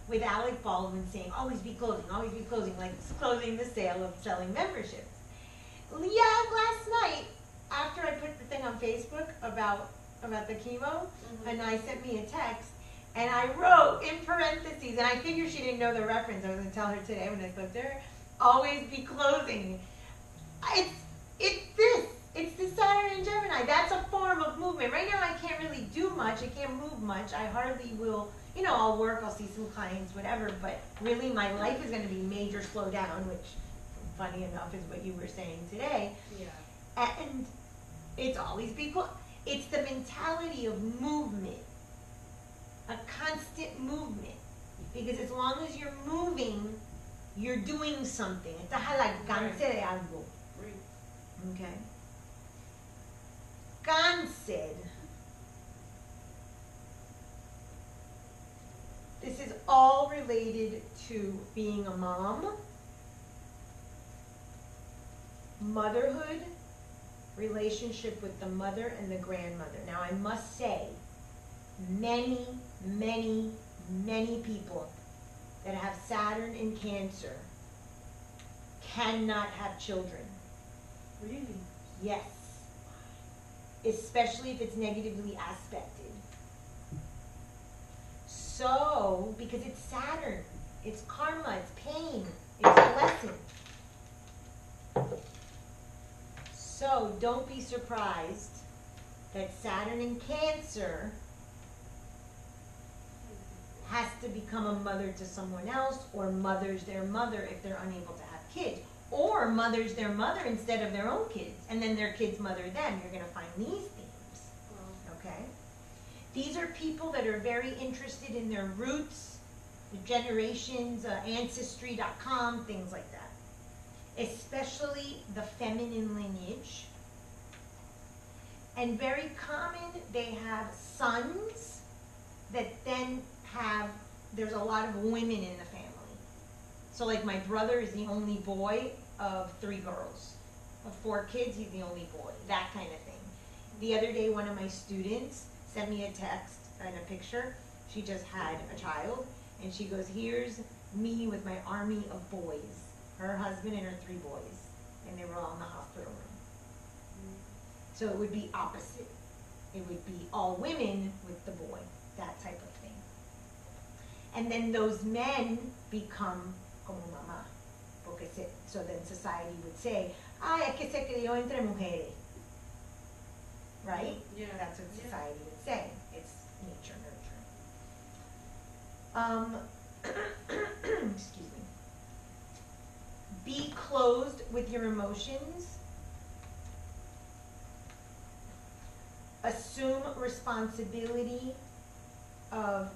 with Alec Baldwin saying, always be closing, like it's closing the sale of selling memberships. Yeah, last night, after I put the thing on Facebook about the chemo, and I sent me a text, and I wrote in parentheses, and I figured she didn't know the reference. I was going to tell her today when I spoke to her, always be closing. It's the Saturn in Gemini. That's a form of movement. Right now I can't really do much. I can't move much. I hardly will, I'll work, I'll see some clients, whatever, but really my life is going to be major slowdown, which funny enough is what you were saying today. Yeah. And it's always it's the mentality of movement, a constant movement. Because as long as you're moving, you're doing something. Estás al alcance de algo. Okay. Cáncer. This is all related to being a mom, motherhood, relationship with the mother and the grandmother. Now I must say, many, many, many people that have Saturn in Cancer cannot have children. Really? Yes. Especially if it's negatively aspected. So, because it's Saturn, it's karma, it's pain, it's a lesson. So, don't be surprised that Saturn in Cancer has to become a mother to someone else, or mother's their mother if they're unable to have kids, or mother's their mother instead of their own kids, and then their kids mother them. You're going to find these themes, okay? These are people that are very interested in their roots, the generations, Ancestry.com, things like that. Especially the feminine lineage. And very common, they have sons that then there's a lot of women in the family. So like my brother is the only boy of 3 girls. Of 4 kids, he's the only boy. That kind of thing. The other day, one of my students sent me a text and a picture. She just had a child, and she goes, here's me with my army of boys. Her husband and her 3 boys. And they were all in the hospital room. So it would be opposite. It would be all women with the boy. That type of thing. And then those men become como mamá. So then society would say, ay, es que se crió entre mujeres. Right? Yeah. That's what society would say. It's nature, nurture. Excuse me. Be closed with your emotions. Assume responsibility of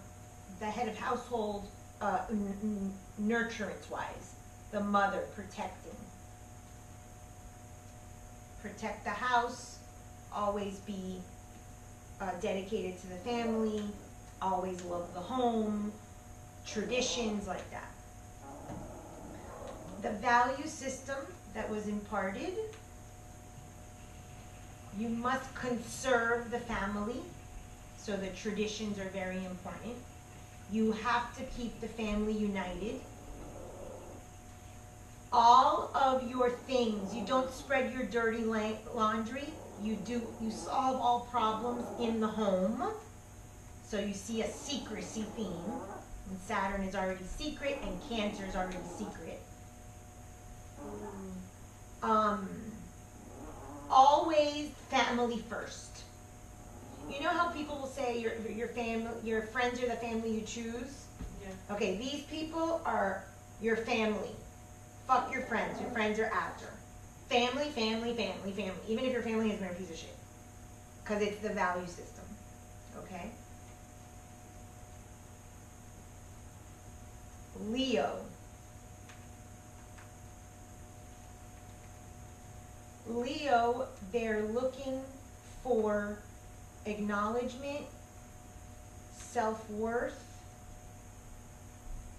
the head of household, nurturance-wise, the mother protecting. Protect the house, always be dedicated to the family, always love the home, traditions like that. The value system that was imparted, you must conserve the family, so the traditions are very important. You have to keep the family united. All of your things, you don't spread your dirty laundry. You solve all problems in the home. So you see a secrecy theme. And Saturn is already secret, and Cancer is already secret. Always family first. You know how people will say your family, your friends are the family you choose? Yeah. Okay, these people are your family. Fuck your friends. Your friends are after. Family, family, family, family. Even if your family has been a piece of shit. Because it's the value system. Okay? Leo. Leo, they're looking for acknowledgement, self-worth,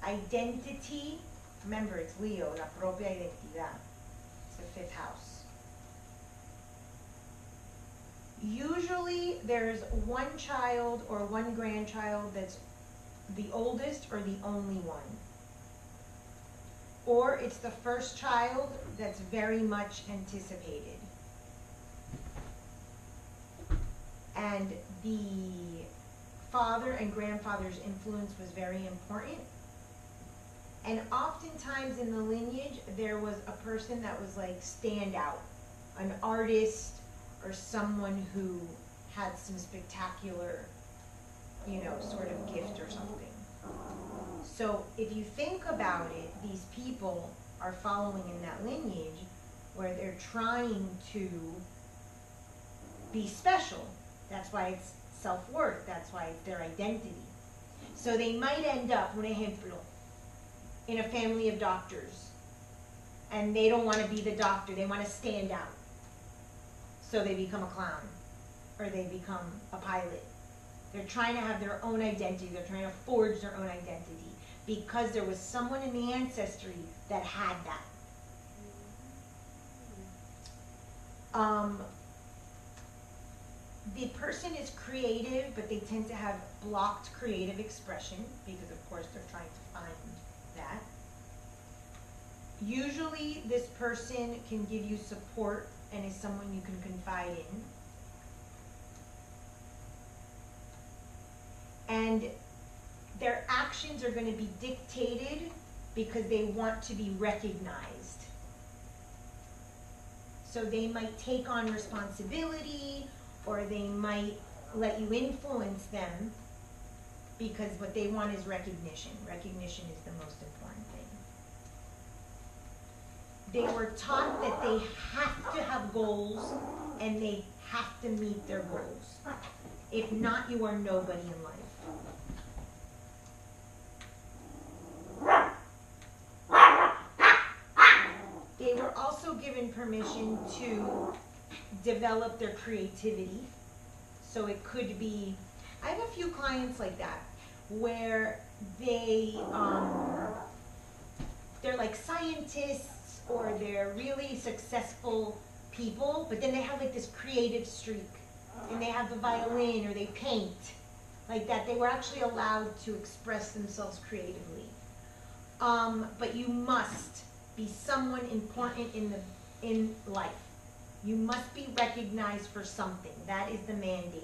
identity. Remember, it's Leo, la propia identidad. It's the 5th house. Usually, there's one child or one grandchild that's the oldest or the only one. Or it's the first child that's very much anticipated. And the father and grandfather's influence was very important. And oftentimes in the lineage, there was a person that was like standout, an artist or someone who had some spectacular, sort of gift or something. So if you think about it, these people are following in that lineage where they're trying to be special. That's why it's self-worth. That's why it's their identity. So they might end up, un ejemplo, in a family of doctors. And they don't want to be the doctor. They want to stand out. So they become a clown. Or they become a pilot. They're trying to have their own identity. They're trying to forge their own identity. Because there was someone in the ancestry that had that. The person is creative, but they tend to have blocked creative expression because, of course, they're trying to find that. Usually, this person can give you support and is someone you can confide in. And their actions are going to be dictated because they want to be recognized. So they might take on responsibility, or they might let you influence them because what they want is recognition. Recognition is the most important thing. They were taught that they have to have goals and they have to meet their goals. If not, you are nobody in life. They were also given permission to develop their creativity. So it could be, I have a few clients like that, where they're like scientists or they're really successful people, but then they have like this creative streak. And they have the violin or they paint like that. They were actually allowed to express themselves creatively. But you must be someone important in life. You must be recognized for something. That is the mandate.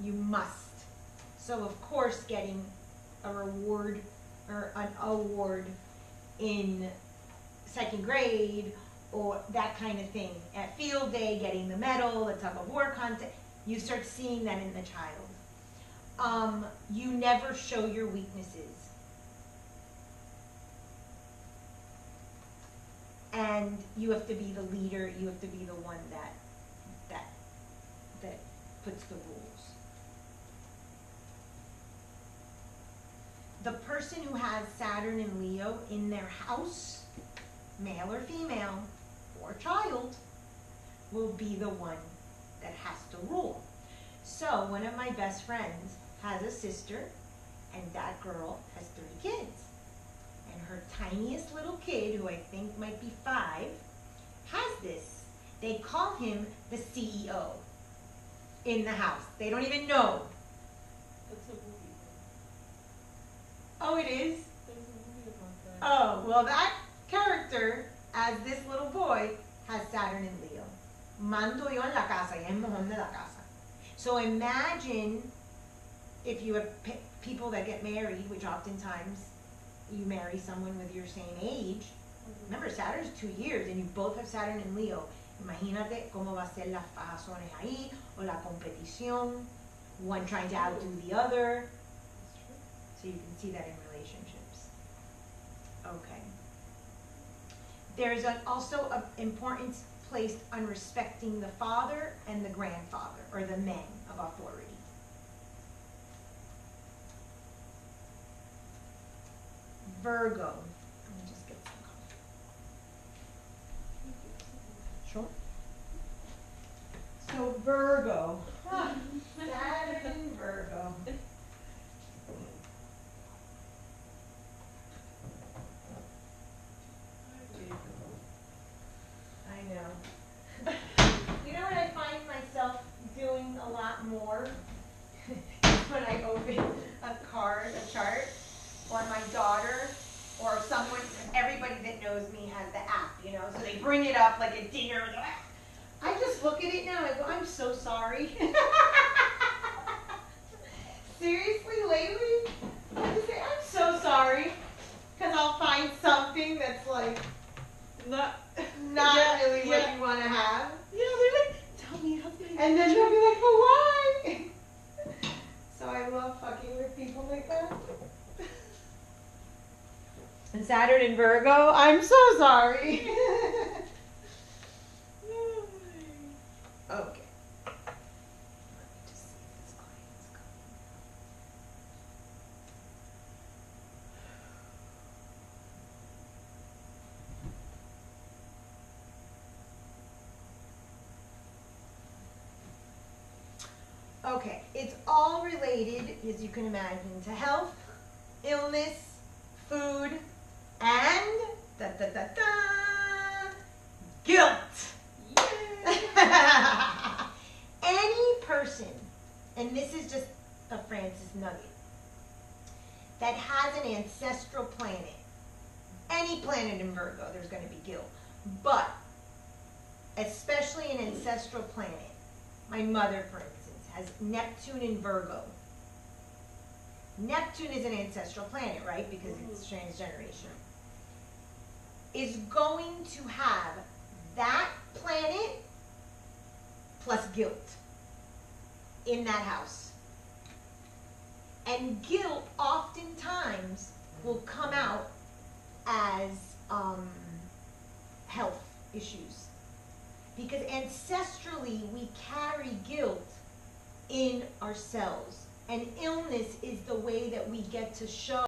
You must. So of course getting a reward or an award in second grade or that kind of thing. At field day, getting the medal, the tug of war contest, you start seeing that in the child. You never show your weaknesses. And you have to be the leader, you have to be the one that puts the rules. The person who has Saturn and Leo in their house, male or female, or child, will be the one that has to rule. So one of my best friends has a sister, and that girl has 3 kids. And her tiniest little kid, who I think might be 5, has this. They call him the CEO in the house. They don't even know. That's a movie. Oh, it is? There's a movie about that. Oh, well that character, as this little boy, has Saturn and Leo. Mando yo en la casa, y es mojón de la casa. So imagine if you have people that get married, which oftentimes you marry someone with your same age. Remember, Saturn's 2 years, and you both have Saturn and Leo. Imagínate cómo va a ser las fajazones ahí, o la competición, one trying to outdo the other. So you can see that in relationships. Okay. There's also an importance placed on respecting the father and the grandfather, or the men of authority. Virgo. Let me just get some coffee. Sure. So Virgo. Saturn, Virgo. I know. You know what I find myself doing a lot more? When I open or my daughter or someone, everybody that knows me has the app, you know, so they bring it up like at dinner. I just look at it now and I go, I'm so sorry. Seriously, lately, I just say, I'm so sorry. Because I'll find something that's like not Yeah, really what yeah. you want to have. Yeah, they're like, tell me how things. And then they'll be like, but why? So I love fucking with people like that. And Saturn in Virgo, I'm so sorry. Okay. Let me just see if this client's coming. Okay, it's all related, as you can imagine, to health, illness, food, and guilt. Any person, and this is just a Francis nugget, that has an ancestral planet, any planet in Virgo, there's going to be guilt. But, especially an ancestral planet, my mother, for instance, has Neptune in Virgo. Neptune is an ancestral planet, right? Because it's transgenerational. Is going to have that planet plus guilt in that house. And guilt oftentimes will come out as health issues. Because ancestrally we carry guilt in ourselves. And illness is the way that we get to show